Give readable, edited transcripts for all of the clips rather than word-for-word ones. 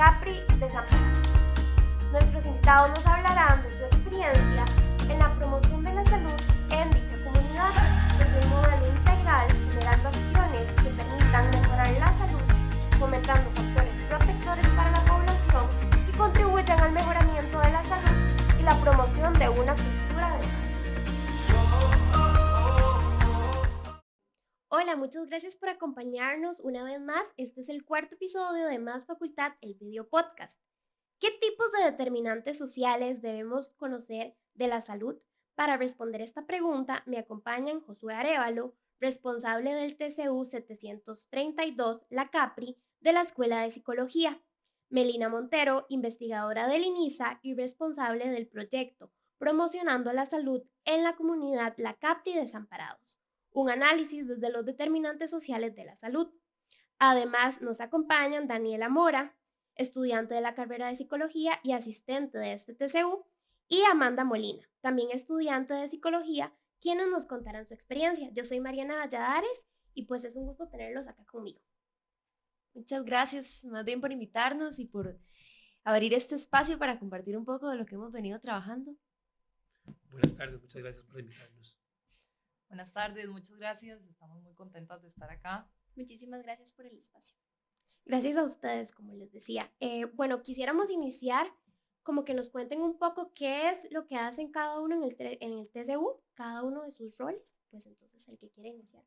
Capri Desamparados. Nuestros invitados nos hablarán de su experiencia en la promoción de la salud en dicha comunidad, desde un modelo integral, generando acciones que permitan mejorar la salud, fomentando factores protectores para la población y contribuyan al mejoramiento de la salud y la promoción de una cultura de paz. Hola, muchas gracias por acompañarnos una vez más. Este es el cuarto episodio de Más Facultad, el video podcast. ¿Qué tipos de determinantes sociales debemos conocer de la salud? Para responder esta pregunta me acompañan Josué Arévalo, responsable del TCU 732, la CAPRI, de la Escuela de Psicología; Melina Montero, investigadora del INISA y responsable del proyecto Promocionando la Salud en la Comunidad La CAPRI Desamparados, un análisis desde los determinantes sociales de la salud. Además, nos acompañan Daniela Mora, estudiante de la carrera de Psicología y asistente de este TCU, y Amanda Molina, también estudiante de Psicología, quienes nos contarán su experiencia. Yo soy Mariana Valladares y pues es un gusto tenerlos acá conmigo. Muchas gracias, más bien por invitarnos y por abrir este espacio para compartir un poco de lo que hemos venido trabajando. Buenas tardes, muchas gracias por invitarnos. Buenas tardes, muchas gracias, estamos muy contentos de estar acá. Muchísimas gracias por el espacio. Gracias a ustedes, como les decía. Bueno, quisiéramos iniciar como que nos cuenten un poco qué es lo que hacen cada uno en el TCU, cada uno de sus roles. Pues entonces el que quiera iniciar.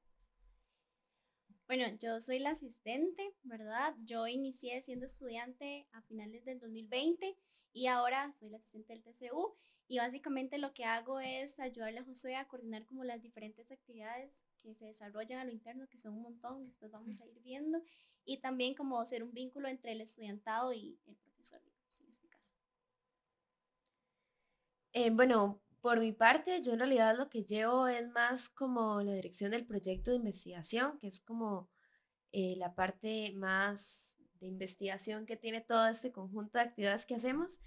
Bueno, yo soy la asistente, ¿verdad? Yo inicié siendo estudiante a finales del 2020 y ahora soy la asistente del TCU. Y básicamente lo que hago es ayudarle a Josué a coordinar como las diferentes actividades que se desarrollan a lo interno, que son un montón, después vamos a ir viendo, y también como ser un vínculo entre el estudiantado y el profesor, digamos, en este caso. Bueno, por mi parte, yo en realidad lo que llevo es más como la dirección del proyecto de investigación, que es como la parte más de investigación que tiene todo este conjunto de actividades que hacemos.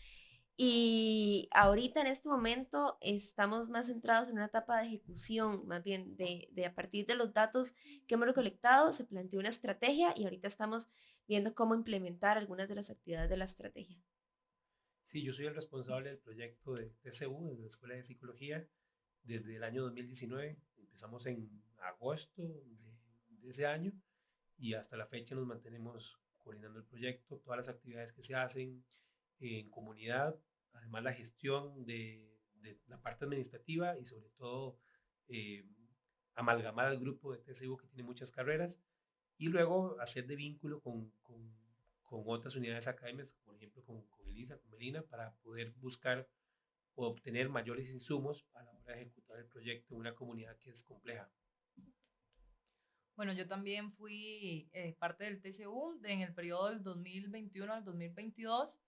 Y ahorita en este momento estamos más centrados en una etapa de ejecución, más bien de a partir de los datos que hemos recolectado, se planteó una estrategia y ahorita estamos viendo cómo implementar algunas de las actividades de la estrategia. Sí, yo soy el responsable del proyecto de TCU, de la Escuela de Psicología, desde el año 2019. Empezamos en agosto de ese año y hasta la fecha nos mantenemos coordinando el proyecto, todas las actividades que se hacen en comunidad, además la gestión de la parte administrativa y sobre todo amalgamar al grupo de TCU que tiene muchas carreras y luego hacer de vínculo con otras unidades académicas, por ejemplo con Elisa, con Melina, para poder buscar o obtener mayores insumos a la hora de ejecutar el proyecto en una comunidad que es compleja. Bueno, yo también fui parte del TCU en el periodo del 2021 al 2022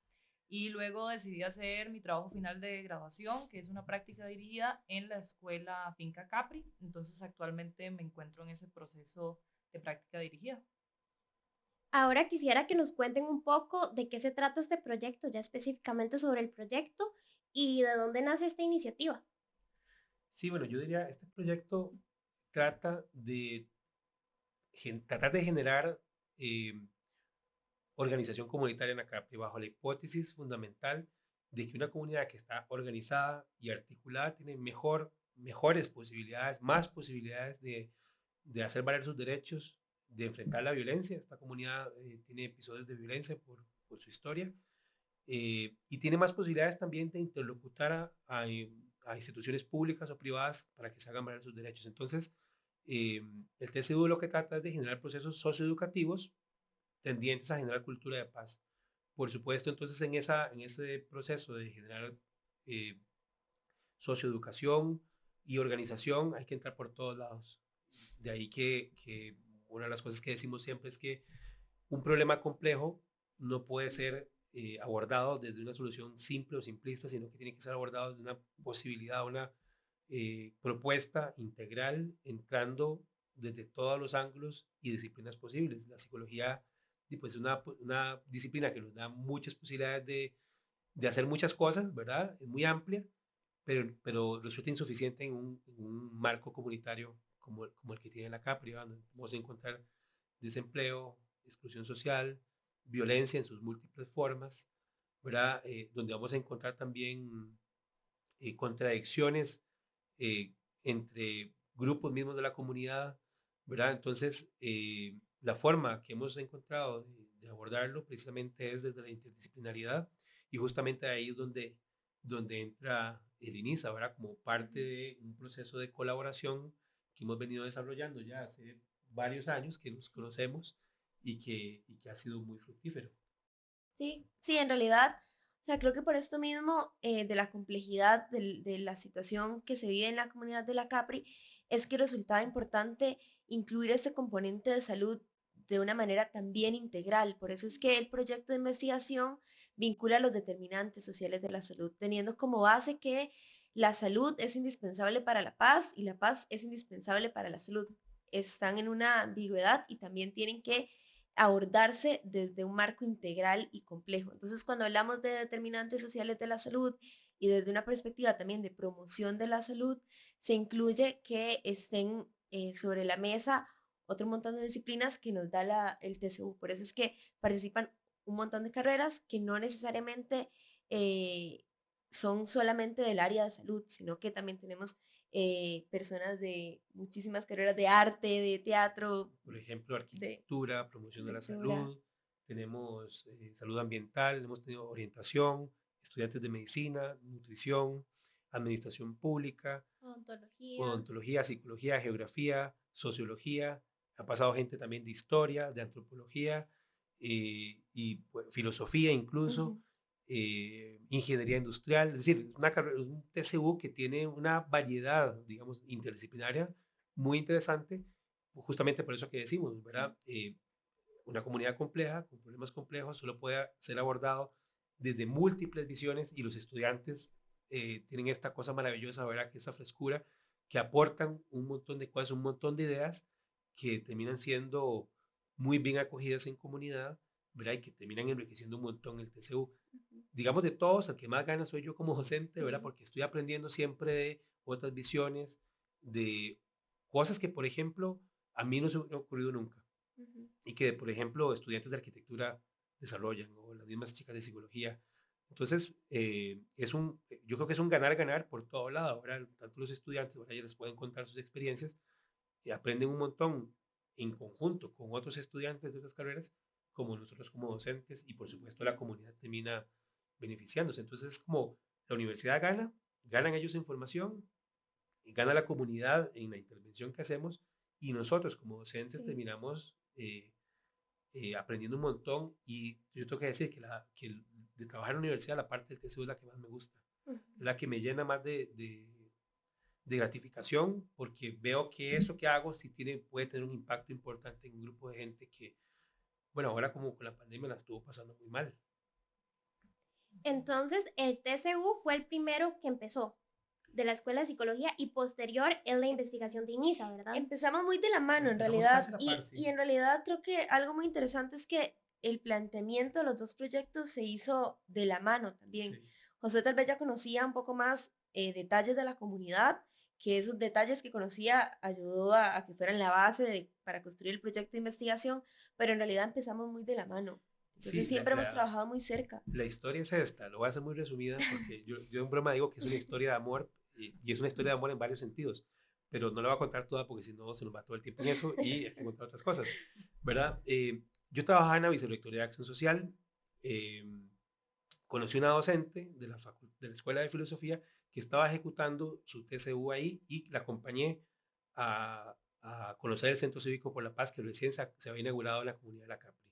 y luego decidí hacer mi trabajo final de graduación, que es una práctica dirigida en la escuela Finca Capri. Entonces actualmente me encuentro en ese proceso de práctica dirigida. Ahora quisiera que nos cuenten un poco de qué se trata este proyecto, ya específicamente sobre el proyecto y de dónde nace esta iniciativa. Sí, bueno, yo diría, este proyecto trata de, tratar de generar organización comunitaria en ACAPRI bajo la hipótesis fundamental de que una comunidad que está organizada y articulada tiene mejores posibilidades, más posibilidades de hacer valer sus derechos, de enfrentar la violencia. Esta comunidad tiene episodios de violencia por su historia y tiene más posibilidades también de interlocutar a instituciones públicas o privadas para que se hagan valer sus derechos. Entonces, el TCU lo que trata es de generar procesos socioeducativos tendientes a generar cultura de paz. Por supuesto, entonces en ese proceso de generar eh, socioeducación y organización hay que entrar por todos lados. De ahí que una de las cosas que decimos siempre es que un problema complejo no puede ser abordado desde una solución simple o simplista, sino que tiene que ser abordado desde una posibilidad, una propuesta integral, entrando desde todos los ángulos y disciplinas posibles. La psicología pues, es una disciplina que nos da muchas posibilidades de hacer muchas cosas, ¿verdad? Es muy amplia, pero resulta insuficiente en un marco comunitario como el que tiene la CAPRI, ¿verdad? Vamos a encontrar desempleo, exclusión social, violencia en sus múltiples formas, ¿verdad? Donde vamos a encontrar también contradicciones entre grupos mismos de la comunidad, ¿verdad? Entonces, la forma que hemos encontrado de abordarlo precisamente es desde la interdisciplinaridad y justamente ahí es donde entra el INISA, ¿verdad? Como parte de un proceso de colaboración que hemos venido desarrollando ya hace varios años, que nos conocemos y que ha sido muy fructífero. Sí, en realidad, o sea, creo que por esto mismo de la complejidad de la situación que se vive en la comunidad de la Capri, es que resultaba importante incluir ese componente de salud de una manera también integral. Por eso es que el proyecto de investigación vincula los determinantes sociales de la salud, teniendo como base que la salud es indispensable para la paz y la paz es indispensable para la salud. Están en una ambigüedad y también tienen que abordarse desde un marco integral y complejo. Entonces, cuando hablamos de determinantes sociales de la salud y desde una perspectiva también de promoción de la salud, se incluye que estén sobre la mesa otro montón de disciplinas que nos da el TCU. Por eso es que participan un montón de carreras que no necesariamente son solamente del área de salud, sino que también tenemos personas de muchísimas carreras de arte, de teatro. Por ejemplo, arquitectura, promoción de la salud, tenemos salud ambiental, hemos tenido orientación, estudiantes de medicina, nutrición, administración pública, odontología, psicología, geografía, sociología. Ha pasado gente también de historia, de antropología y pues, filosofía incluso, ingeniería industrial. Es decir, un TCU que tiene una variedad, digamos, interdisciplinaria muy interesante, justamente por eso que decimos, ¿verdad? Una comunidad compleja, con problemas complejos, solo puede ser abordado desde múltiples visiones y los estudiantes tienen esta cosa maravillosa, ¿verdad? Que esa frescura, que aportan un montón de cosas, un montón de ideas que terminan siendo muy bien acogidas en comunidad, ¿verdad? Y que terminan enriqueciendo un montón el TCU. Digamos de todos, el que más gana soy yo como docente, ¿verdad? Porque estoy aprendiendo siempre de otras visiones, de cosas que, por ejemplo, a mí no se me ha ocurrido nunca y que, por ejemplo, estudiantes de arquitectura desarrollan o las mismas chicas de psicología. Entonces, yo creo que es un ganar-ganar por todo lado. Ahora, tanto los estudiantes, ahora ya les pueden contar sus experiencias y aprenden un montón en conjunto con otros estudiantes de otras carreras, como nosotros como docentes y, por supuesto, la comunidad termina beneficiándose. Entonces, es como la universidad gana, ganan ellos en formación, gana la comunidad en la intervención que hacemos y nosotros como docentes terminamos aprendiendo un montón y yo tengo que decir que de trabajar en la universidad la parte del TCU es la que más me gusta, es la que me llena más de gratificación porque veo que eso que hago sí puede tener un impacto importante en un grupo de gente que, bueno, ahora como con la pandemia la estuvo pasando muy mal. Entonces, el TCU fue el primero que empezó de la Escuela de Psicología y posterior es la investigación de INISA, ¿verdad? Empezamos muy de la mano en realidad y en realidad creo que algo muy interesante es que el planteamiento de los dos proyectos se hizo de la mano también. Sí. Josué tal vez ya conocía un poco más detalles de la comunidad, que esos detalles que conocía ayudó a que fueran la base para construir el proyecto de investigación, pero en realidad empezamos muy de la mano. Entonces sí, siempre hemos trabajado muy cerca. La historia es esta, lo voy a hacer muy resumida porque yo en broma digo que es una historia de amor y es una historia de amor en varios sentidos, pero no la voy a contar toda porque si no se nos va todo el tiempo en eso y hay que contar otras cosas, ¿verdad? Yo trabajaba en la Vicerrectoría de Acción Social, conocí una docente de la Escuela de Filosofía que estaba ejecutando su TCU ahí y la acompañé a conocer el Centro Cívico por la Paz que recién se había inaugurado en la comunidad de la Capri.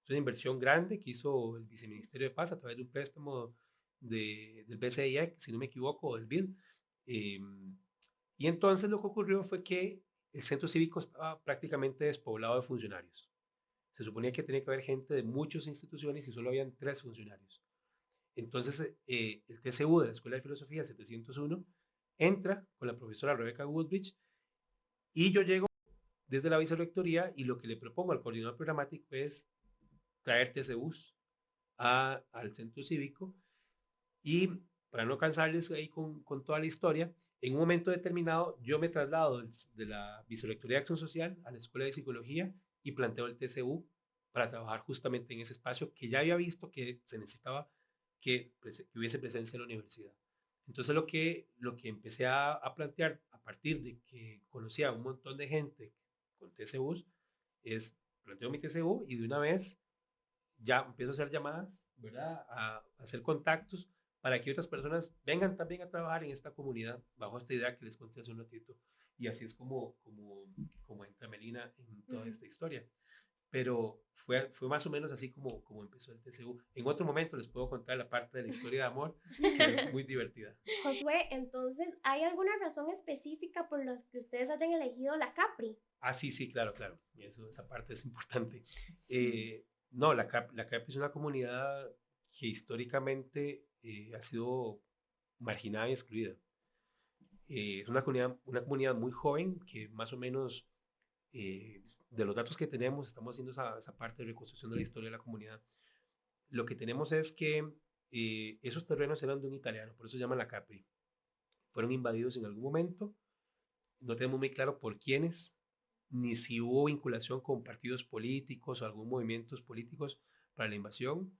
Es una inversión grande que hizo el Viceministerio de Paz a través de un préstamo del BCIE, si no me equivoco, o del BID. Y entonces lo que ocurrió fue que el centro cívico estaba prácticamente despoblado de funcionarios. Se suponía que tenía que haber gente de muchas instituciones y solo habían 3 funcionarios. Entonces el TCU de la Escuela de Filosofía 701 entra con la profesora Rebecca Woodbridge y yo llego desde la vicerrectoría y lo que le propongo al coordinador programático es traer TCUs al centro cívico y para no cansarles ahí con toda la historia, en un momento determinado yo me traslado de la Vicerrectoría de Acción Social a la Escuela de Psicología y planteo el TCU para trabajar justamente en ese espacio que ya había visto que se necesitaba que hubiese presencia en la universidad. Entonces lo que empecé a plantear a partir de que conocía a un montón de gente con TCUs es, planteo mi TCU y de una vez ya empiezo a hacer llamadas, ¿verdad? A hacer contactos para que otras personas vengan también a trabajar en esta comunidad bajo esta idea que les conté hace un ratito. Y así es como entra Melina en toda esta historia. Pero fue más o menos así como empezó el TCU. En otro momento les puedo contar la parte de la historia de amor, que es muy divertida. Josué, entonces, ¿hay alguna razón específica por la que ustedes hayan elegido la Capri? Ah, sí, claro. Esa parte es importante. No, la Capri es una comunidad que históricamente ha sido marginada y excluida. Es una comunidad muy joven que más o menos, de los datos que tenemos, estamos haciendo esa parte de reconstrucción de la historia de la comunidad. Lo que tenemos es que esos terrenos eran de un italiano, por eso se llaman la Capri. Fueron invadidos en algún momento, no tenemos muy claro por quiénes, ni si hubo vinculación con partidos políticos o algún movimientos políticos para la invasión.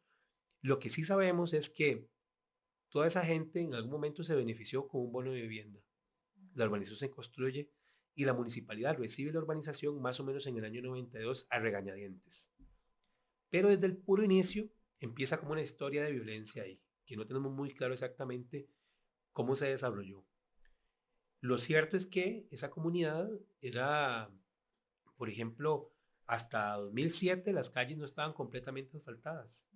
Lo que sí sabemos es que toda esa gente en algún momento se benefició con un bono de vivienda. La urbanización se construye y la municipalidad recibe la urbanización más o menos en el año 92 a regañadientes. Pero desde el puro inicio empieza como una historia de violencia ahí, que no tenemos muy claro exactamente cómo se desarrolló. Lo cierto es que esa comunidad era, por ejemplo, hasta 2007 las calles no estaban completamente asfaltadas,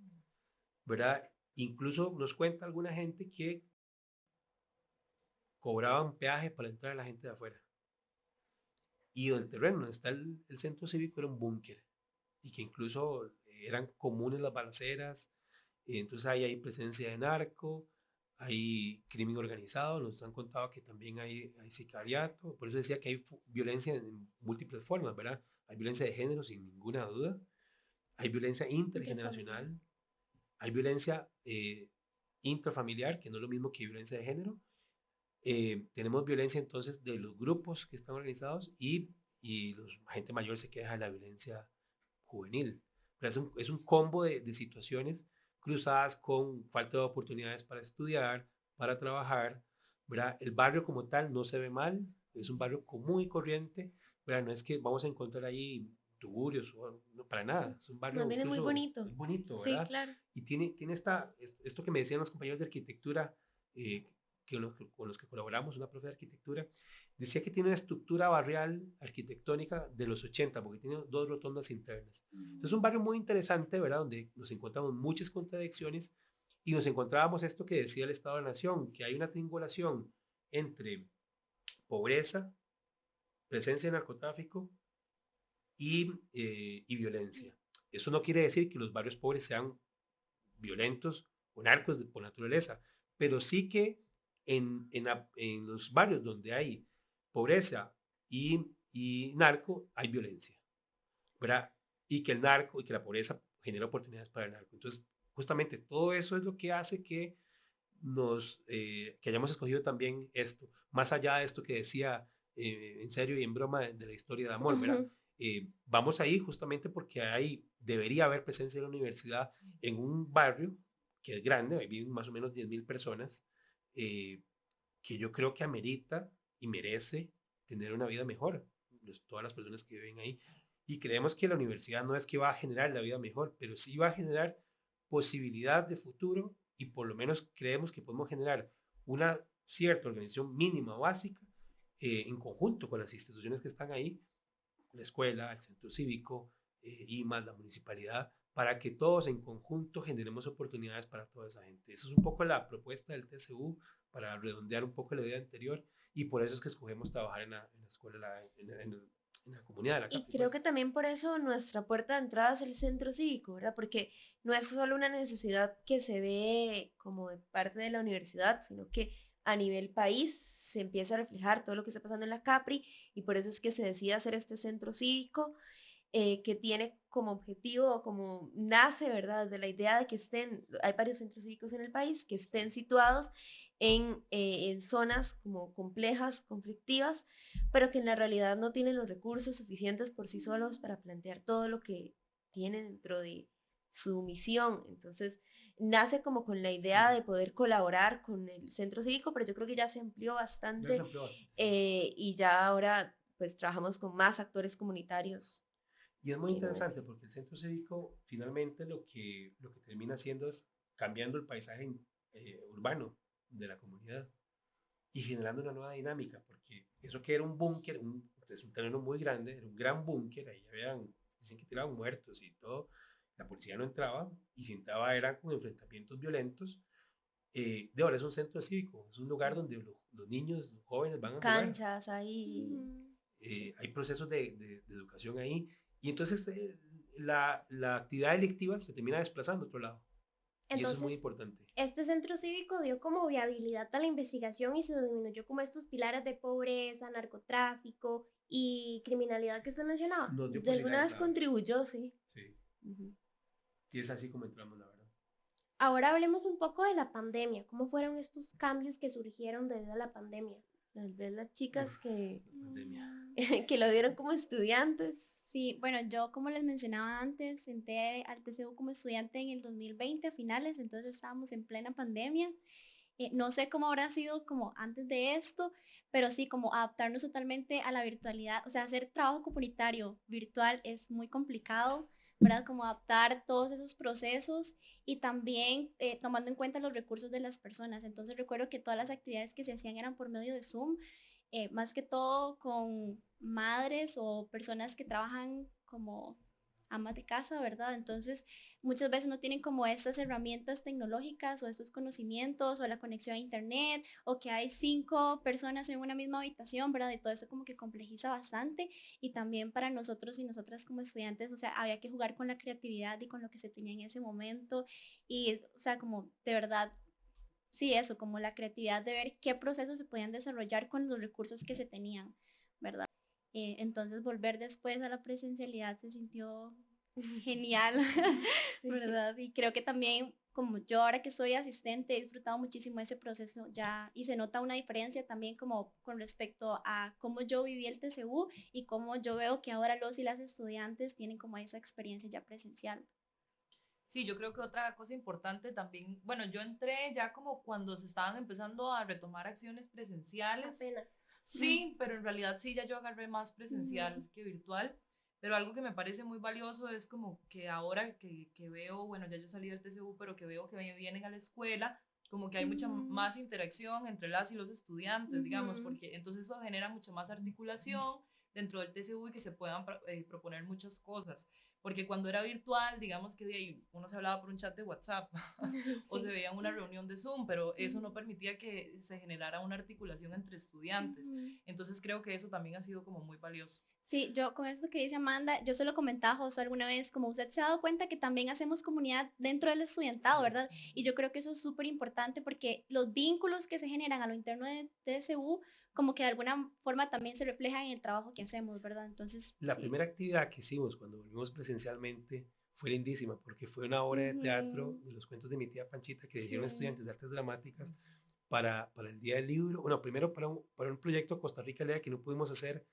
¿verdad? Incluso nos cuenta alguna gente que cobraban peaje para entrar a la gente de afuera. Y el terreno donde está el centro cívico era un búnker y que incluso eran comunes las balaceras. Entonces ahí hay presencia de narco, hay crimen organizado, nos han contado que también hay sicariato, por eso decía que hay violencia en múltiples formas, ¿verdad? Hay violencia de género sin ninguna duda, hay violencia intergeneracional, hay violencia intrafamiliar, que no es lo mismo que violencia de género. Tenemos violencia entonces de los grupos que están organizados y la gente mayor se queja de la violencia juvenil. Pero es un combo de situaciones cruzadas con falta de oportunidades para estudiar, para trabajar, ¿verdad? El barrio como tal no se ve mal, es un barrio común y corriente, ¿verdad? No es que vamos a encontrar ahí tugurios, no, para nada, es un barrio Más bien es muy bonito. muy bonito, Sí, ¿verdad? claro. Y tiene esto que me decían los compañeros de arquitectura, con los que colaboramos, una profe de arquitectura, decía que tiene una estructura barrial arquitectónica de los 80, porque tiene dos rotondas internas. Entonces, es un barrio muy interesante, ¿verdad? Donde nos encontramos muchas contradicciones y nos encontrábamos esto que decía el Estado de la Nación, que hay una triangulación entre pobreza, presencia de narcotráfico y violencia. Eso no quiere decir que los barrios pobres sean violentos o narcos por naturaleza, pero sí que en los barrios donde hay pobreza y narco, hay violencia, ¿verdad? Y que el narco y que la pobreza genera oportunidades para el narco. Entonces, justamente todo eso es lo que hace que que hayamos escogido también esto, más allá de esto que decía en serio y en broma de la historia de amor, ¿verdad? Vamos ahí justamente porque debería haber presencia de la universidad en un barrio que es grande, ahí viven más o menos 10,000 personas, que yo creo que amerita y merece tener una vida mejor, todas las personas que viven ahí. Y creemos que la universidad no es que va a generar la vida mejor, pero sí va a generar posibilidad de futuro y por lo menos creemos que podemos generar una cierta organización mínima o básica en conjunto con las instituciones que están ahí, la escuela, el centro cívico, IMAS, la municipalidad, para que todos en conjunto generemos oportunidades para toda esa gente. Esa es un poco la propuesta del TCU, para redondear un poco la idea anterior, y por eso es que escogemos trabajar en la escuela, en la comunidad de la Capri. Y creo que también por eso nuestra puerta de entrada es el centro cívico, ¿verdad? Porque no es solo una necesidad que se ve como de parte de la universidad, sino que a nivel país se empieza a reflejar todo lo que está pasando en la Capri y por eso es que se decide hacer este centro cívico que tiene como objetivo, como nace, ¿verdad? De la idea de que hay varios centros cívicos en el país, que estén situados en zonas como complejas, conflictivas, pero que en la realidad no tienen los recursos suficientes por sí solos para plantear todo lo que tiene dentro de su misión. Entonces, nace como con la idea de poder colaborar con el centro cívico, pero yo creo que ya se amplió bastante, y ya ahora pues trabajamos con más actores comunitarios. Y es muy interesante porque el centro cívico finalmente lo que termina haciendo es cambiando el paisaje urbano de la comunidad y generando una nueva dinámica, porque eso que era un búnker, es un terreno muy grande, era un gran búnker, ahí dicen que tiraban muertos y todo, la policía no entraba y si entraba eran con enfrentamientos violentos. De ahora es un centro cívico, es un lugar donde los niños, los jóvenes van a jugar. Canchas ahí. Hay procesos de educación ahí y entonces la actividad delictiva se termina desplazando a otro lado. Entonces, y eso es muy importante. Este centro cívico dio como viabilidad a la investigación y se disminuyó como estos pilares de pobreza, narcotráfico y criminalidad que usted mencionaba. De alguna vez contribuyó, sí. Sí. Y es así como entramos, la verdad. Ahora hablemos un poco de la pandemia. ¿Cómo fueron estos cambios que surgieron debido a la pandemia? Tal vez las chicas que lo vieron como estudiantes. Sí, bueno, yo como les mencionaba antes, entré al TCU como estudiante en el 2020 a finales, entonces estábamos en plena pandemia. No sé cómo habrá sido como antes de esto, pero sí, como adaptarnos totalmente a la virtualidad. O sea, hacer trabajo comunitario virtual es muy complicado, ¿verdad? Como adaptar todos esos procesos y también tomando en cuenta los recursos de las personas. Entonces recuerdo que todas las actividades que se hacían eran por medio de Zoom, más que todo con madres o personas que trabajan como amas de casa, ¿verdad? Entonces muchas veces no tienen como estas herramientas tecnológicas o estos conocimientos o la conexión a internet o que hay 5 personas en una misma habitación, ¿verdad? Y todo eso como que complejiza bastante y también para nosotros y nosotras como estudiantes, o sea, había que jugar con la creatividad y con lo que se tenía en ese momento y, o sea, como de verdad, sí, eso, como la creatividad de ver qué procesos se podían desarrollar con los recursos que se tenían, ¿verdad? Entonces volver después a la presencialidad se sintió genial, sí. ¿Verdad? Y creo que también, como yo ahora que soy asistente, he disfrutado muchísimo ese proceso ya y se nota una diferencia también como con respecto a cómo yo viví el TCU y cómo yo veo que ahora los y las estudiantes tienen como esa experiencia ya presencial. Sí, yo creo que otra cosa importante también, bueno, yo entré ya como cuando se estaban empezando a retomar acciones presenciales. Apenas. Sí, pero en realidad sí, ya yo agarré más presencial que virtual. Pero algo que me parece muy valioso es como que ahora que veo, bueno, ya yo salí del TCU, pero que veo que vienen a la escuela, como que hay mucha más interacción entre las y los estudiantes, digamos, porque entonces eso genera mucha más articulación dentro del TCU y que se puedan proponer muchas cosas. Porque cuando era virtual, digamos que de ahí uno se hablaba por un chat de WhatsApp o se veía en una reunión de Zoom, pero eso no permitía que se generara una articulación entre estudiantes. Entonces creo que eso también ha sido como muy valioso. Sí, yo con esto que dice Amanda, yo se lo comentaba a Josué alguna vez, como usted se ha dado cuenta que también hacemos comunidad dentro del estudiantado, ¿verdad? Y yo creo que eso es súper importante porque los vínculos que se generan a lo interno de TSU, como que de alguna forma también se reflejan en el trabajo que hacemos, ¿verdad? Entonces, la primera actividad que hicimos cuando volvimos presencialmente fue lindísima porque fue una obra de teatro de los cuentos de mi tía Panchita que dijeron estudiantes de artes dramáticas para el Día del Libro. Bueno, primero para un proyecto Costa Rica Lea que no pudimos hacer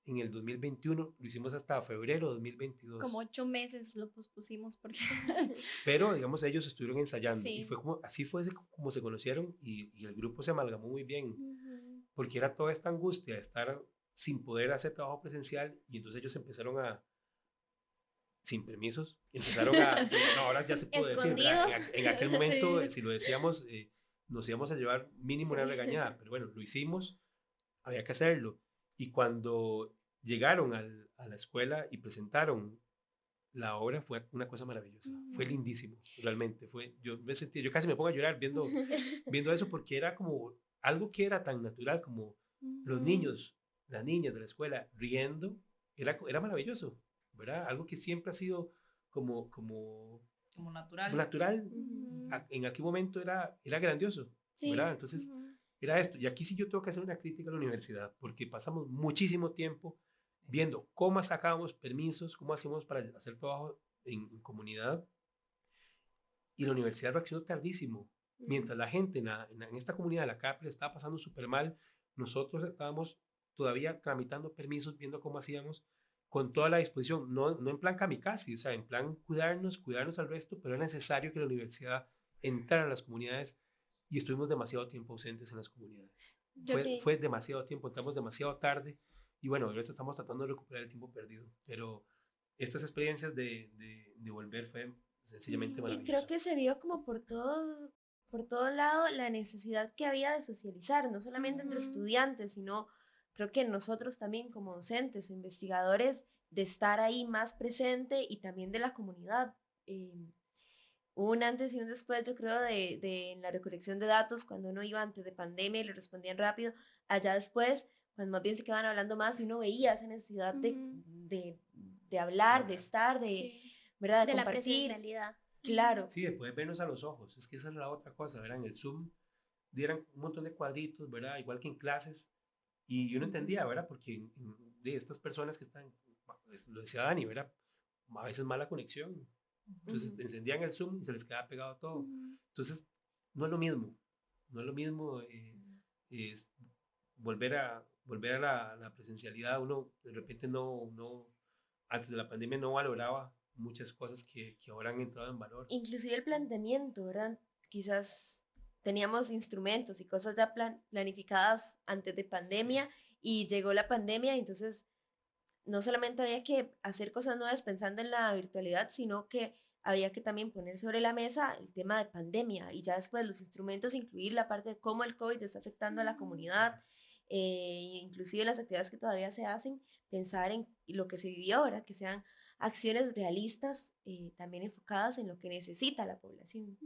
en el 2021, lo hicimos hasta febrero de 2022. Como 8 meses lo pospusimos porque... Pero, digamos, ellos estuvieron ensayando y fue así fue como se conocieron y el grupo se amalgamó muy bien, porque era toda esta angustia de estar sin poder hacer trabajo presencial y entonces ellos empezaron sin permisos, empezaron no, ahora ya se puede decir, en aquel momento, si lo decíamos, nos íbamos a llevar mínimo una regañada, pero bueno, lo hicimos, había que hacerlo. Y cuando llegaron a la escuela y presentaron la obra, fue una cosa maravillosa. Fue lindísimo, realmente. Yo casi me pongo a llorar viendo eso porque era como algo que era tan natural como los niños, las niñas de la escuela riendo. Era maravilloso, ¿verdad? Algo que siempre ha sido como natural. Natural. En aquel momento era grandioso, ¿verdad? Entonces... era esto, y aquí sí yo tengo que hacer una crítica a la universidad, porque pasamos muchísimo tiempo viendo cómo sacábamos permisos, cómo hacíamos para hacer trabajo en comunidad, y la universidad reaccionó tardísimo. Mientras la gente en esta comunidad, la CAPRE, estaba pasando súper mal, nosotros estábamos todavía tramitando permisos, viendo cómo hacíamos. con toda la disposición, no en plan kamikaze, o sea, en plan cuidarnos al resto, pero era necesario que la universidad entrara a las comunidades y estuvimos demasiado tiempo ausentes en las comunidades. Fue demasiado tiempo, entramos demasiado tarde y bueno, ahorita estamos tratando de recuperar el tiempo perdido, pero estas experiencias de volver fue sencillamente Y maravilloso. creo que se vio como por todo lado la necesidad que había de socializar, no solamente entre estudiantes, sino creo que nosotros también como docentes o investigadores, de estar ahí más presente y también de la comunidad. Hubo un antes y un después, yo creo, en la recolección de datos, cuando uno iba antes de pandemia y le respondían rápido, allá después, cuando más bien se quedaban hablando más y uno veía esa necesidad de hablar, de estar, ¿verdad? De compartir. La presencialidad. Claro. Sí, de poder vernos a los ojos, es que esa es la otra cosa, ¿verdad? En el Zoom dieran un montón de cuadritos, ¿verdad? Igual que en clases, y yo no entendía, ¿verdad? Porque de estas personas que están, pues, lo decía Dani, ¿verdad? A veces mala conexión, entonces encendían el Zoom y se les quedaba pegado todo. Entonces, no es lo mismo, es volver a la presencialidad. Uno de repente antes de la pandemia no valoraba muchas cosas que ahora han entrado en valor. Inclusive el planteamiento, ¿verdad? Quizás teníamos instrumentos y cosas ya planificadas antes de pandemia, y llegó la pandemia y entonces no solamente había que hacer cosas nuevas pensando en la virtualidad, sino que había que también poner sobre la mesa el tema de pandemia y ya después los instrumentos, incluir la parte de cómo el COVID está afectando a la comunidad, inclusive las actividades que todavía se hacen, pensar en lo que se vivió ahora, que sean acciones realistas, también enfocadas en lo que necesita la población.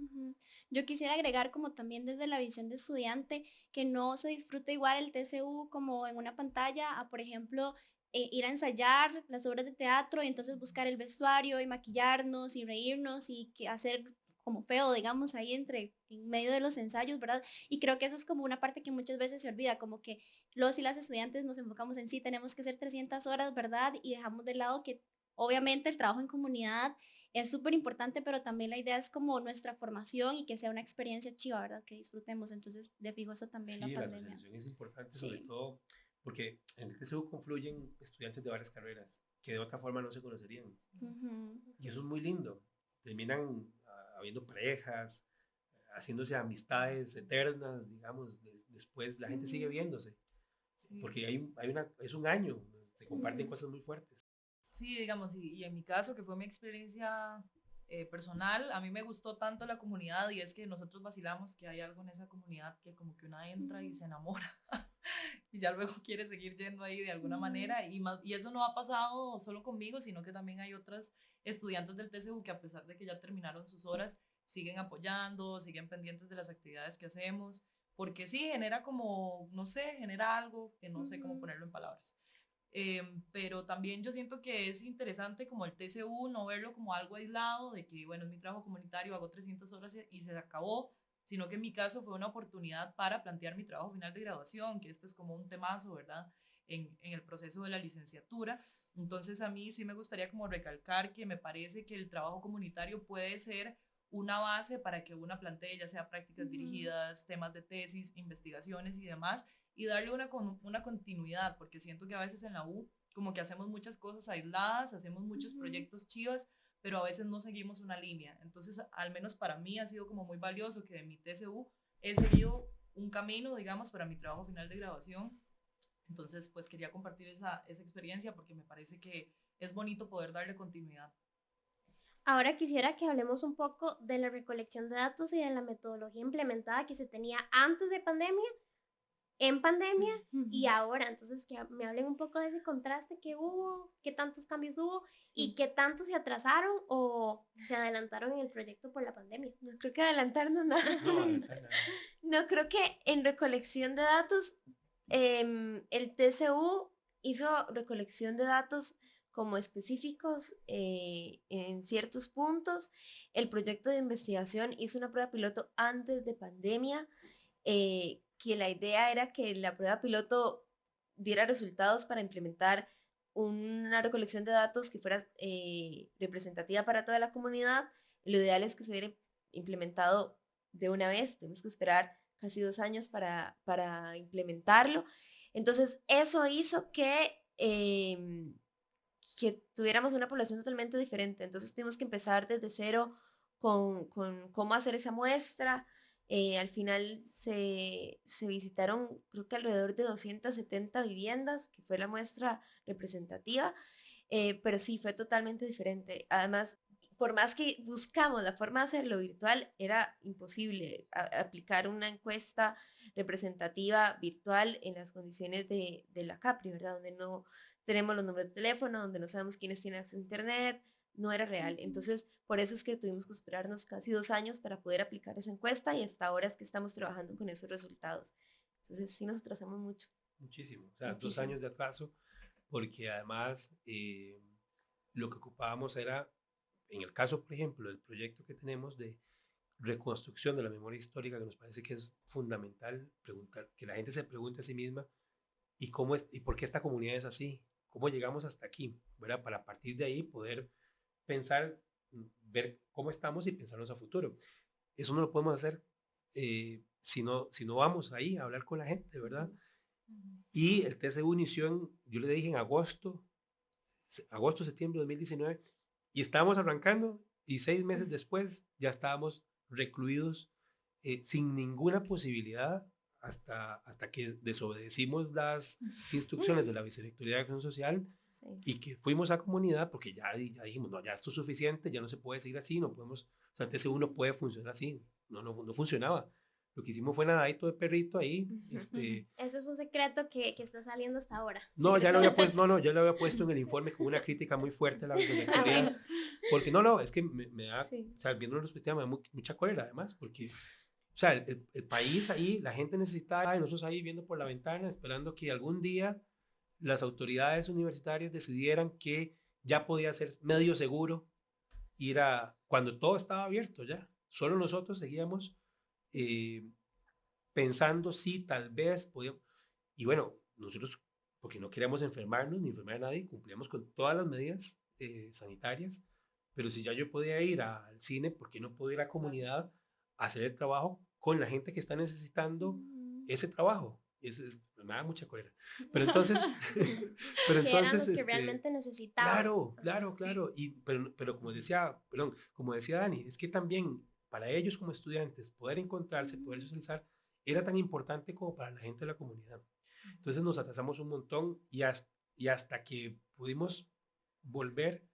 Yo quisiera agregar, como también desde la visión de estudiante, que no se disfruta igual el TCU como en una pantalla a, por ejemplo, ir a ensayar las obras de teatro y entonces buscar el vestuario y maquillarnos y reírnos y hacer como feo, digamos, ahí en medio de los ensayos, ¿verdad? Y creo que eso es como una parte que muchas veces se olvida, como que los y las estudiantes nos enfocamos en sí, tenemos que hacer 300 horas, ¿verdad? Y dejamos de lado que obviamente el trabajo en comunidad es súper importante, pero también la idea es como nuestra formación y que sea una experiencia chiva, ¿verdad? Que disfrutemos. Entonces, de fijo eso también sí, la pandemia. La socialización es importante, sobre todo porque en el TCU confluyen estudiantes de varias carreras que de otra forma no se conocerían. Y eso es muy lindo. Terminan habiendo parejas, haciéndose amistades eternas, digamos, después la gente sigue viéndose. Porque es un año, se comparten cosas muy fuertes. Sí, digamos, y en mi caso, que fue mi experiencia personal, a mí me gustó tanto la comunidad, y es que nosotros vacilamos que hay algo en esa comunidad que como que una entra y se enamora y ya luego quiere seguir yendo ahí de alguna manera, y eso no ha pasado solo conmigo, sino que también hay otras estudiantes del TCU que, a pesar de que ya terminaron sus horas, siguen apoyando, siguen pendientes de las actividades que hacemos, porque sí, genera como, no sé, genera algo que no sé cómo ponerlo en palabras. Pero también yo siento que es interesante como el TCU, no verlo como algo aislado, de que bueno, es mi trabajo comunitario, hago 300 horas y se acabó, sino que en mi caso fue una oportunidad para plantear mi trabajo final de graduación, que este es como un temazo, ¿verdad? En el proceso de la licenciatura. Entonces a mí sí me gustaría como recalcar que me parece que el trabajo comunitario puede ser una base para que una plantee, ya sea prácticas dirigidas, temas de tesis, investigaciones y demás, y darle una continuidad, porque siento que a veces en la U como que hacemos muchas cosas aisladas, hacemos muchos proyectos chivas, pero a veces no seguimos una línea. Entonces, al menos para mí ha sido como muy valioso que de mi TCU he seguido un camino, digamos, para mi trabajo final de graduación. Entonces, pues quería compartir esa experiencia porque me parece que es bonito poder darle continuidad. Ahora quisiera que hablemos un poco de la recolección de datos y de la metodología implementada que se tenía antes de pandemia, en pandemia y ahora. Entonces, que me hablen un poco de ese contraste que hubo, qué tantos cambios hubo y qué tanto se atrasaron o se adelantaron en el proyecto por la pandemia. No creo que adelantarnos nada. No, creo que en recolección de datos, el TCU hizo recolección de datos como específicos en ciertos puntos. El proyecto de investigación hizo una prueba piloto antes de pandemia, que la idea era que la prueba piloto diera resultados para implementar una recolección de datos que fuera representativa para toda la comunidad. Lo ideal es que se hubiera implementado de una vez, tuvimos que esperar casi 2 años para implementarlo. Entonces, eso hizo que que tuviéramos una población totalmente diferente. Entonces tuvimos que empezar desde cero con cómo hacer esa muestra. Al final se visitaron creo que alrededor de 270 viviendas, que fue la muestra representativa, pero sí, fue totalmente diferente. Además, por más que buscamos la forma de hacerlo virtual, era imposible aplicar una encuesta representativa virtual en las condiciones de la CAPRI, ¿verdad? Donde no tenemos los números de teléfono, donde no sabemos quiénes tienen acceso a Internet, no era real. Entonces, por eso es que tuvimos que esperarnos casi 2 años para poder aplicar esa encuesta y hasta ahora es que estamos trabajando con esos resultados. Entonces, sí nos atrasamos mucho. Muchísimo, o sea, Muchísimo. 2 años de atraso, porque además lo que ocupábamos era, en el caso, por ejemplo, del proyecto que tenemos de reconstrucción de la memoria histórica, que nos parece que es fundamental preguntar, que la gente se pregunte a sí misma, ¿y cómo es, y por qué esta comunidad es así? ¿Cómo llegamos hasta aquí? ¿Verdad? Para a partir de ahí poder pensar, ver cómo estamos y pensarnos a futuro. Eso no lo podemos hacer si no vamos ahí a hablar con la gente, ¿verdad? Y el TCU inició, yo le dije en agosto, septiembre de 2019, y estábamos arrancando y 6 meses después ya estábamos recluidos sin ninguna posibilidad hasta que desobedecimos las instrucciones de la Vicerrectoría de Acción Social y que fuimos a comunidad porque ya dijimos, no, ya esto es suficiente, ya no se puede seguir así, no podemos, o sea, el TCU no puede funcionar así, no funcionaba. Lo que hicimos fue nadadito de perrito ahí. Eso es un secreto que está saliendo hasta ahora. No, ya lo había puesto, ya lo había puesto en el informe con una crítica muy fuerte a la vicerrectoría. Porque es que me da, o sea, viendo los me da mucha cólera además, porque, o sea, el país ahí, la gente necesitaba, y nosotros ahí viendo por la ventana, esperando que algún día las autoridades universitarias decidieran que ya podía ser medio seguro ir cuando todo estaba abierto ya. Solo nosotros seguíamos pensando si tal vez podíamos, y bueno, nosotros, porque no queríamos enfermarnos ni enfermar a nadie, cumplíamos con todas las medidas sanitarias, pero si ya yo podía ir al cine, ¿por qué no puedo ir a la comunidad a hacer el trabajo con la gente que está necesitando ese trabajo? Me da mucha cólera. Pero entonces, que eran los que realmente necesitaban. Claro. Pero como decía Dani, es que también para ellos como estudiantes poder encontrarse, poder socializar, era tan importante como para la gente de la comunidad. Entonces nos atrasamos un montón y hasta que pudimos volver,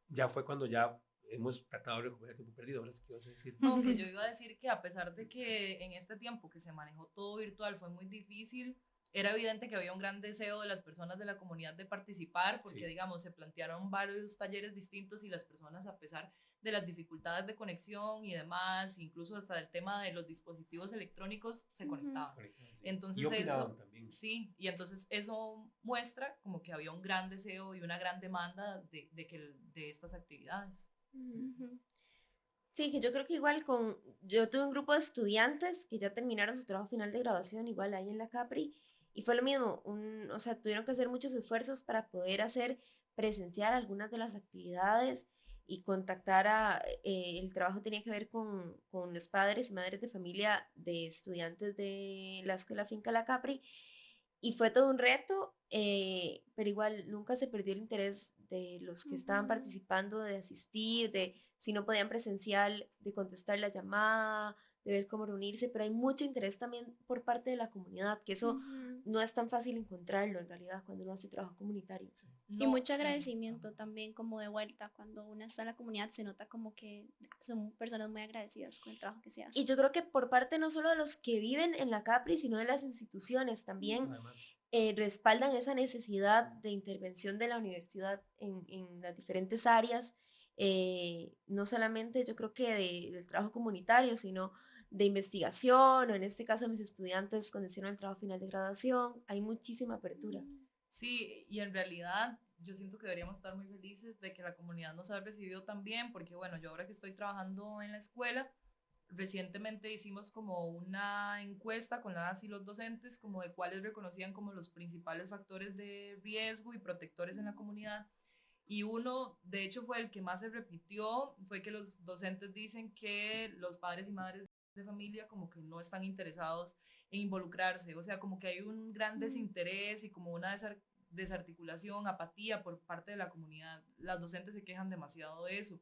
ya fue cuando ya hemos tratado de recuperar el tiempo perdido. Ahora sí que vas a decir. No, que yo iba a decir que a pesar de que en este tiempo que se manejó todo virtual fue muy difícil, era evidente que había un gran deseo de las personas de la comunidad de participar, porque digamos, se plantearon varios talleres distintos y las personas, a pesar de las dificultades de conexión y demás, incluso hasta el tema de los dispositivos electrónicos, se conectaban. Entonces, y opinaban también. Sí, y entonces eso muestra como que había un gran deseo y una gran demanda de estas actividades. Sí, que yo creo que igual yo tuve un grupo de estudiantes que ya terminaron su trabajo final de graduación, igual ahí en la CAPRI, y fue lo mismo, o sea, tuvieron que hacer muchos esfuerzos para poder hacer presencial algunas de las actividades y contactar el trabajo tenía que ver con los padres y madres de familia de estudiantes de la Escuela Finca La Capri, y fue todo un reto, pero igual nunca se perdió el interés de los que estaban participando, de asistir, de si no podían presencial, de contestar la llamada, de ver cómo reunirse, pero hay mucho interés también por parte de la comunidad, que eso no es tan fácil encontrarlo en realidad cuando uno hace trabajo comunitario. Y mucho agradecimiento también como de vuelta, cuando uno está en la comunidad se nota como que son personas muy agradecidas con el trabajo que se hace. Y yo creo que por parte no solo de los que viven en la CAPRI, sino de las instituciones también respaldan esa necesidad de intervención de la universidad en las diferentes áreas, no solamente yo creo que del trabajo comunitario, sino de investigación, o en este caso mis estudiantes cuando hicieron el trabajo final de graduación, hay muchísima apertura. Sí, y en realidad yo siento que deberíamos estar muy felices de que la comunidad nos haya recibido tan bien, porque bueno, yo ahora que estoy trabajando en la escuela, recientemente hicimos como una encuesta con las y los docentes, como de cuáles reconocían como los principales factores de riesgo y protectores en la comunidad. Y uno, de hecho, fue el que más se repitió, fue que los docentes dicen que los padres y madres de familia como que no están interesados en involucrarse, o sea, como que hay un gran desinterés y como una desarticulación, apatía por parte de la comunidad. Las docentes se quejan demasiado de eso.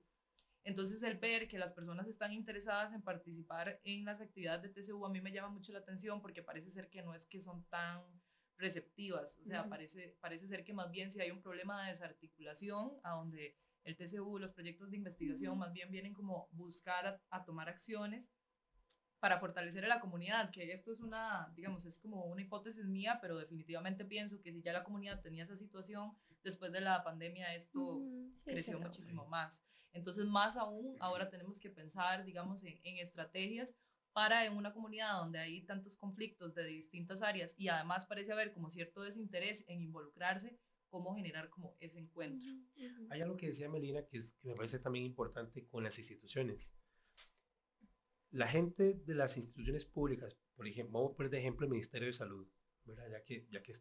Entonces, el ver que las personas están interesadas en participar en las actividades de TCU a mí me llama mucho la atención porque parece ser que no es que son tan receptivas, o sea, parece ser que más bien si hay un problema de desarticulación, a donde el TCU, los proyectos de investigación más bien vienen como buscar a tomar acciones para fortalecer a la comunidad, que esto es una, digamos, es como una hipótesis mía, pero definitivamente pienso que si ya la comunidad tenía esa situación, después de la pandemia esto creció muchísimo más. Entonces, más aún, ahora tenemos que pensar, digamos, en estrategias para en una comunidad donde hay tantos conflictos de distintas áreas y además parece haber como cierto desinterés en involucrarse, cómo generar como ese encuentro. Hay algo que decía Melina que me parece también importante con las instituciones. La gente de las instituciones públicas, por ejemplo, vamos a poner de ejemplo el Ministerio de Salud, ¿verdad? Ya que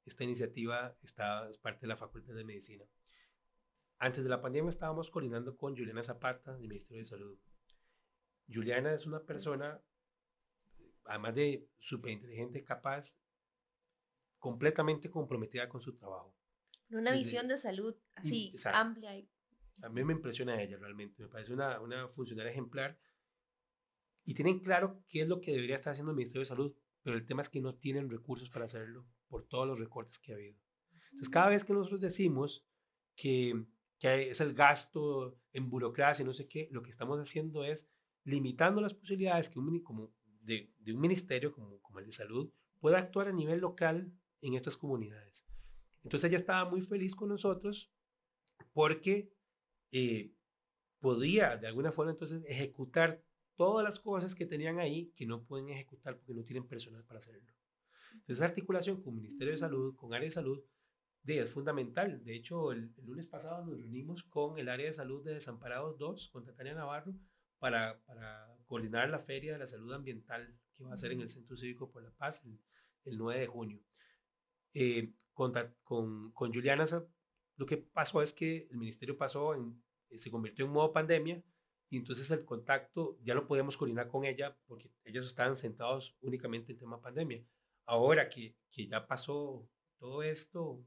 esta iniciativa es parte de la Facultad de Medicina. Antes de la pandemia estábamos coordinando con Juliana Zapata del Ministerio de Salud. Juliana es una persona, además de súper inteligente, capaz, completamente comprometida con su trabajo. Una visión de salud así, amplia. A mí me impresiona ella realmente, me parece una funcionaria ejemplar y tienen claro qué es lo que debería estar haciendo el Ministerio de Salud, pero el tema es que no tienen recursos para hacerlo por todos los recortes que ha habido. Entonces, cada vez que nosotros decimos que es el gasto en burocracia, no sé qué, lo que estamos haciendo es limitando las posibilidades que de un ministerio como el de salud pueda actuar a nivel local en estas comunidades. Entonces ella estaba muy feliz con nosotros porque podía de alguna forma entonces ejecutar todas las cosas que tenían ahí que no pueden ejecutar porque no tienen personal para hacerlo. Entonces, esa articulación con el Ministerio de Salud, con área de salud, es fundamental. De hecho, el lunes pasado nos reunimos con el área de salud de Desamparados 2, con Tania Navarro, para coordinar la Feria de la Salud Ambiental que va a ser en el Centro Cívico por la Paz el 9 de junio. Con Juliana, lo que pasó es que el ministerio se convirtió en modo pandemia y entonces el contacto ya lo podíamos coordinar con ella porque ellos estaban sentados únicamente en tema pandemia. Ahora que ya pasó todo esto,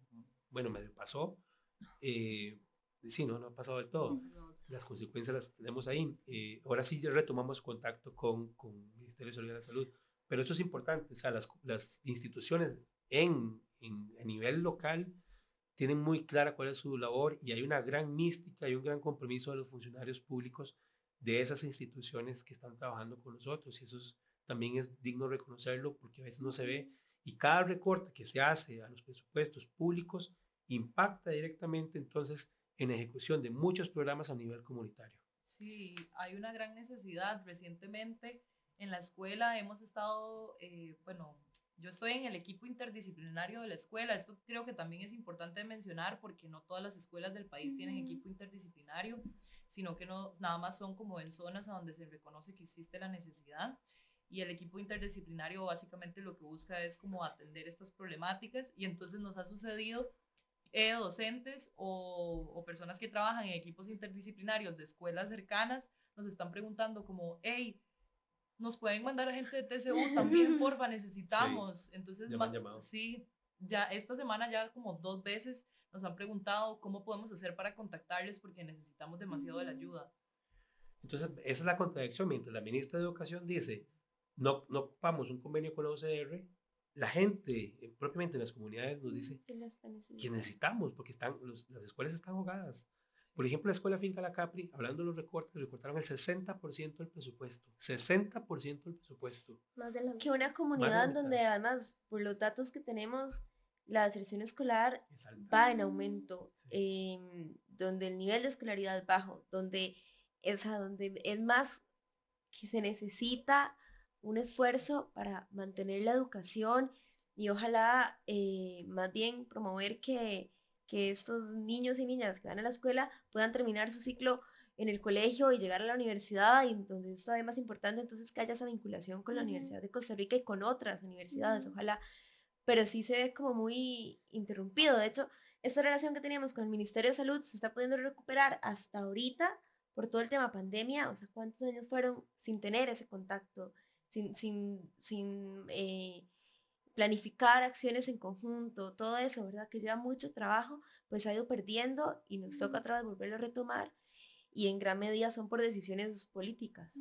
bueno, medio pasó, sí, no ha pasado del todo. Las consecuencias las tenemos ahí. Ahora sí ya retomamos contacto con el Ministerio de Salud y la Salud. Pero eso es importante, o sea, las instituciones a nivel local tienen muy clara cuál es su labor y hay una gran mística y un gran compromiso de los funcionarios públicos de esas instituciones que están trabajando con nosotros y eso también es digno reconocerlo porque a veces no se ve y cada recorte que se hace a los presupuestos públicos impacta directamente entonces en ejecución de muchos programas a nivel comunitario. Sí, hay una gran necesidad. Recientemente en la escuela hemos estado, yo estoy en el equipo interdisciplinario de la escuela. Esto creo que también es importante mencionar porque no todas las escuelas del país tienen equipo interdisciplinario, sino que no, nada más son como en zonas a donde se reconoce que existe la necesidad. Y el equipo interdisciplinario básicamente lo que busca es como atender estas problemáticas y entonces nos ha sucedido docentes o personas que trabajan en equipos interdisciplinarios de escuelas cercanas nos están preguntando como, hey, nos pueden mandar a gente de TCU también, porfa, necesitamos. Sí, entonces, sí, ya esta semana ya como 2 veces nos han preguntado cómo podemos hacer para contactarles porque necesitamos demasiado de la ayuda. Entonces, esa es la contradicción. Mientras la ministra de Educación dice, no ocupamos un convenio con la OCR, la gente, propiamente en las comunidades, nos dice que necesitamos, porque las escuelas están ahogadas. Por ejemplo, la escuela Finca La Capri, hablando de los recortes, recortaron el 60% del presupuesto. 60% del presupuesto. Más de que una comunidad donde además, por los datos que tenemos, la deserción escolar va en aumento, sí. Donde el nivel de escolaridad es bajo, donde es más que se necesita un esfuerzo para mantener la educación y ojalá más bien promover que estos niños y niñas que van a la escuela puedan terminar su ciclo en el colegio y llegar a la universidad, y donde esto es más importante, entonces que haya esa vinculación con la Universidad de Costa Rica y con otras universidades, ojalá, pero sí se ve como muy interrumpido. De hecho, esta relación que teníamos con el Ministerio de Salud se está pudiendo recuperar hasta ahorita por todo el tema pandemia, o sea, ¿cuántos años fueron sin tener ese contacto? Sin planificar acciones en conjunto, todo eso, ¿verdad? Que lleva mucho trabajo, pues ha ido perdiendo y nos toca otra vez volverlo a retomar. Y en gran medida son por decisiones políticas.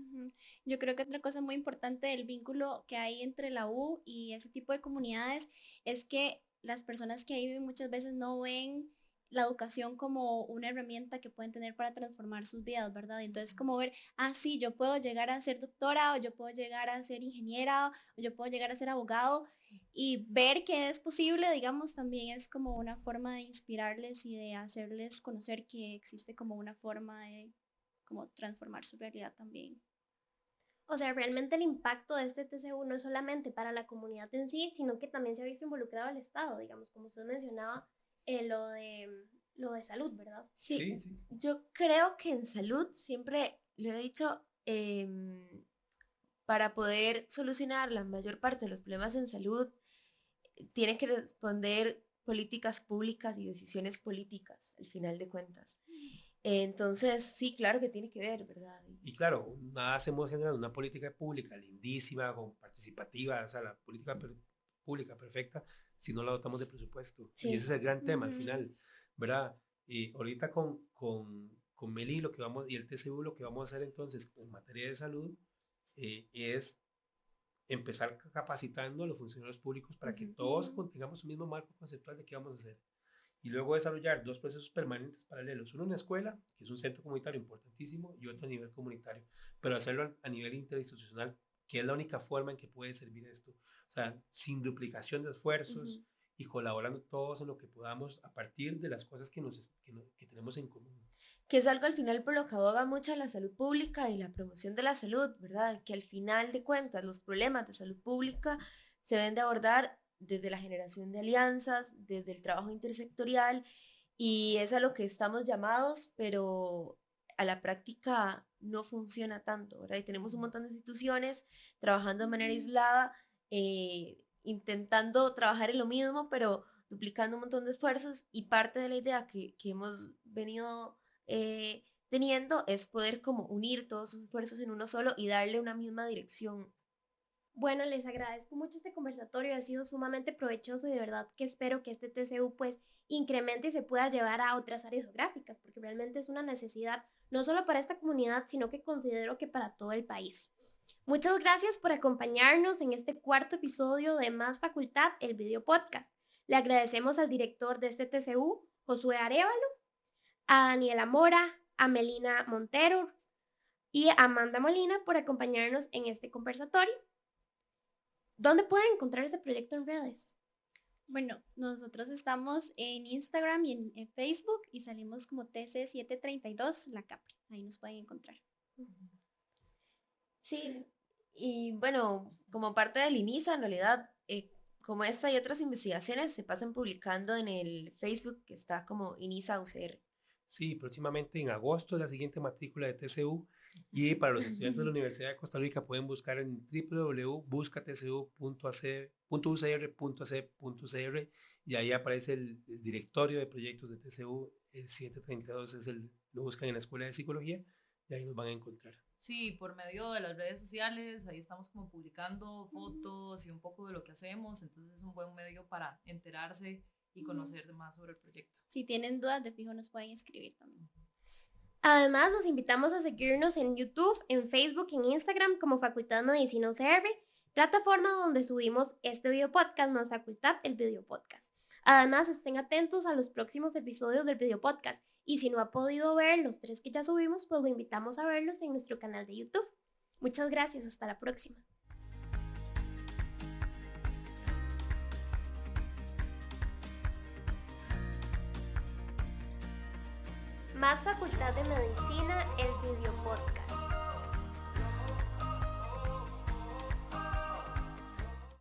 Yo creo que otra cosa muy importante del vínculo que hay entre la U y ese tipo de comunidades es que las personas que ahí viven muchas veces no ven la educación como una herramienta que pueden tener para transformar sus vidas, ¿verdad? Entonces como ver, sí, yo puedo llegar a ser doctora, o yo puedo llegar a ser ingeniera, o yo puedo llegar a ser abogado, y ver que es posible, digamos, también es como una forma de inspirarles y de hacerles conocer que existe como una forma de como transformar su realidad también. O sea, realmente el impacto de este TCU no es solamente para la comunidad en sí, sino que también se ha visto involucrado el Estado, digamos, como usted mencionaba, lo de salud, ¿verdad? Sí. Yo creo que en salud, siempre lo he dicho, para poder solucionar la mayor parte de los problemas en salud, tienen que responder políticas públicas y decisiones políticas, al final de cuentas. Entonces, sí, claro que tiene que ver, ¿verdad? Y claro, nada hacemos generar una política pública lindísima, participativa, o sea, la política pública perfecta, si no la dotamos de presupuesto. Sí. Y ese es el gran tema al final, ¿verdad? Y ahorita con Meli lo que vamos, y el TCU lo que vamos a hacer entonces en materia de salud es empezar capacitando a los funcionarios públicos para que todos tengamos un mismo marco conceptual de qué vamos a hacer. Y luego desarrollar 2 procesos permanentes paralelos, uno en la escuela, que es un centro comunitario importantísimo, y otro a nivel comunitario, pero hacerlo a nivel interinstitucional, que es la única forma en que puede servir esto. O sea, sin duplicación de esfuerzos y colaborando todos en lo que podamos a partir de las cosas que tenemos en común. Que es algo al final por lo que aboga mucho la salud pública y la promoción de la salud, ¿verdad? Que al final de cuentas los problemas de salud pública se deben de abordar desde la generación de alianzas, desde el trabajo intersectorial, y es a lo que estamos llamados, pero a la práctica no funciona tanto, ¿verdad? Y tenemos un montón de instituciones trabajando de manera aislada, intentando trabajar en lo mismo, pero duplicando un montón de esfuerzos, y parte de la idea que hemos venido teniendo es poder como unir todos sus esfuerzos en uno solo y darle una misma dirección. Bueno, les agradezco mucho este conversatorio, ha sido sumamente provechoso y de verdad que espero que este TCU pues incremente y se pueda llevar a otras áreas geográficas, porque realmente es una necesidad no solo para esta comunidad, sino que considero que para todo el país. Muchas gracias por acompañarnos en este 4º episodio de Más Facultad, el video podcast. Le agradecemos al director de este TCU, Josué Arévalo, a Daniela Mora, a Melina Montero y a Amanda Molina por acompañarnos en este conversatorio. ¿Dónde pueden encontrar este proyecto en redes? Bueno, nosotros estamos en Instagram y en Facebook y salimos como TC732 La Capri. Ahí nos pueden encontrar. Sí, y bueno, como parte del INISA, en realidad, como esta y otras investigaciones se pasan publicando en el Facebook que está como INISA UCR. Sí, próximamente en agosto es la siguiente matrícula de TCU, y para los estudiantes de la Universidad de Costa Rica pueden buscar en www.buscatcu.ucr.ac.cr y ahí aparece el directorio de proyectos de TCU, el 732 lo buscan en la Escuela de Psicología y ahí nos van a encontrar. Sí, por medio de las redes sociales, ahí estamos como publicando fotos y un poco de lo que hacemos, entonces es un buen medio para enterarse y conocer más sobre el proyecto. Si tienen dudas, de fijo nos pueden escribir también. Además, los invitamos a seguirnos en YouTube, en Facebook, en Instagram como Facultad Medicina UCR, plataforma donde subimos este video podcast, Más Facultad, el video podcast. Además, estén atentos a los próximos episodios del video podcast, y si no ha podido ver los 3 que ya subimos, pues lo invitamos a verlos en nuestro canal de YouTube. Muchas gracias, hasta la próxima. Más Facultad de Medicina, el video podcast.